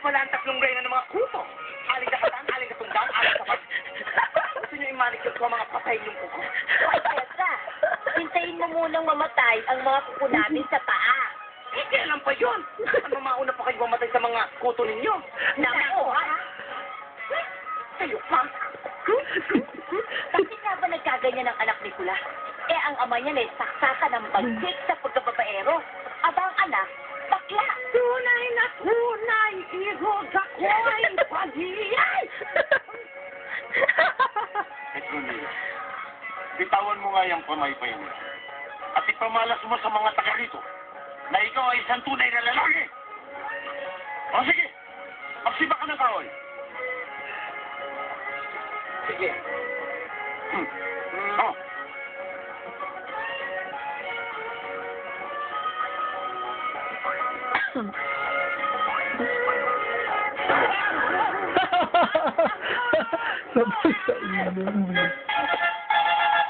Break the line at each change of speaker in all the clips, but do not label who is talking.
pala ang tatlong reyna ng mga kuto. Aling Kakatan, Aling Katunggan, Aling Kapat. Gusto niyo i-manicure ko ang mga patay niyong kuko?
Hoy, Petra, hintayin mo munang mamatay ang mga kuko namin sa paa.
Eh, kailan pa yun? Ano mauna pa kayo mamatay sa mga kuto ninyo?
Nako, ha?
Kayo pa?
Bakit nga ba nagkaganyan ang anak ni Kula? Eh, ang ama niya na saksakan ng bagsik sa pagkababaero. Abang anak, bakla.
Tunay na tunay, ihog ako'y pag-iyay!
Petronila, bitawan mo nga yung pamaypay mo. At ipamalas mo sa mga taga rito na ikaw ay isang tunay na lalaki. O sige, magsiba ka ng kahoy.
Sige.
Oh.
Sabay sa ilo.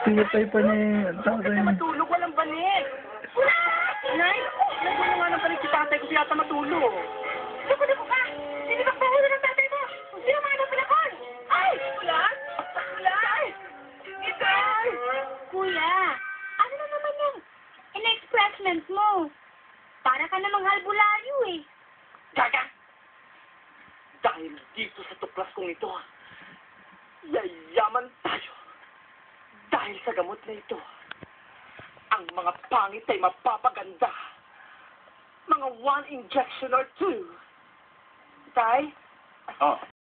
Tinatay pa niya yung tatay.
Matulog, walang banig. Nay, nagulo nga ng banig si tatay ko, yata matulog.
Naku ka! Sino ba pahulo ng tatay mo? Sino mga na pinakon? Ay!
Ulan? Ulan? Itay!
Kuya, ano na naman yung in-expressment mo? Para ka namang halbularyo eh.
Gaga! Dahil dito sa tuklas kong ito, yayaman tayo. Dahil sa gamot na ito, ang mga pangit ay mapapaganda. Mga 1 injection or 2. Tay?
Oh.